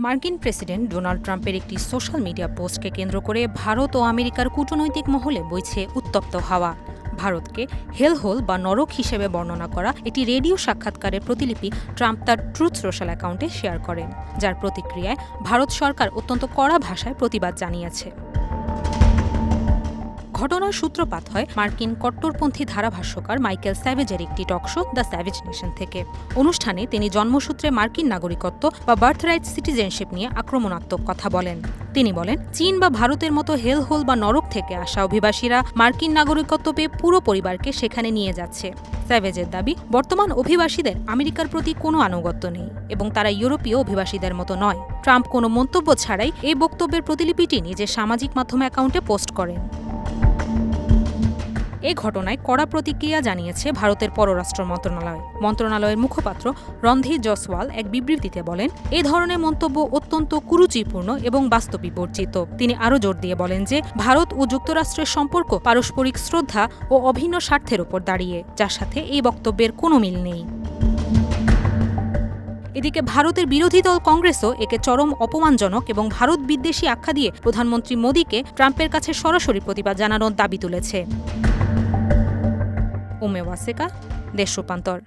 মার্কিন president Donald ট্রাম্পের একটি সোশ্যাল মিডিয়া পোস্টকে কেন্দ্র করে ভারত ও আমেরিকার কূটনৈতিক মহলে বইছে উত্তপ্ত হাওয়া। ভারতকে হেলহোল বা নরক হিসেবে বর্ণনা করা একটি রেডিও সাক্ষাৎকারের প্রতিলিপি ট্রাম্প তার ট্রুথ সোশ্যাল অ্যাকাউন্টে শেয়ার করেন, যার প্রতিক্রিয়ায় ভারত সরকার অত্যন্ত কড়া ভাষায় প্রতিবাদ জানিয়েছে। ঘটনার সূত্রপাত হয় মার্কিন কট্টরপন্থী ধারাভাষ্যকার মাইকেল স্যাভেজের একটি টকশো দ্য স্যাভেজ নেশন থেকে। অনুষ্ঠানে তিনি জন্মসূত্রে মার্কিন নাগরিকত্ব বা বার্থরাইট সিটিজেনশিপ নিয়ে আক্রমণাত্মক কথা বলেন। তিনি বলেন, চীন বা ভারতের মতো হেলহোল বা নরক থেকে আসা অভিবাসীরা মার্কিন নাগরিকত্ব পেয়ে পুরো পরিবারকে সেখানে নিয়ে যাচ্ছে। স্যাভেজের দাবি, বর্তমান অভিবাসীদের আমেরিকার প্রতি কোনো আনুগত্য নেই এবং তারা ইউরোপীয় অভিবাসীদের মতো নয়। ট্রাম্প কোনো মন্তব্য ছাড়াই এই বক্তব্যের প্রতিলিপিটি নিজের সামাজিক মাধ্যম অ্যাকাউন্টে পোস্ট করেন। এ ঘটনায় কড়া প্রতিক্রিয়া জানিয়েছে ভারতের পররাষ্ট্র মন্ত্রণালয়ের মুখপাত্র রণধীর জয়সওয়াল এক বিবৃতিতে বলেন, এ ধরনের মন্তব্য অত্যন্ত কুরুচিপূর্ণ এবং বাস্তব বিবর্জিত। তিনি আরও জোর দিয়ে বলেন যে ভারত ও যুক্তরাষ্ট্রের সম্পর্ক পারস্পরিক শ্রদ্ধা ও অভিন্ন স্বার্থের ওপর দাঁড়িয়ে, যার সাথে এই বক্তব্যের কোনো মিল নেই। এদিকে ভারতের বিরোধী দল কংগ্রেসও একে চরম অপমানজনক এবং ভারত বিদ্বেষী আখ্যা দিয়ে প্রধানমন্ত্রী মোদীকে ট্রাম্পের কাছে সরাসরি প্রতিবাদ জানানোর দাবি তুলেছে। উমে ওয়াসেকা, দেশ রূপান্তর।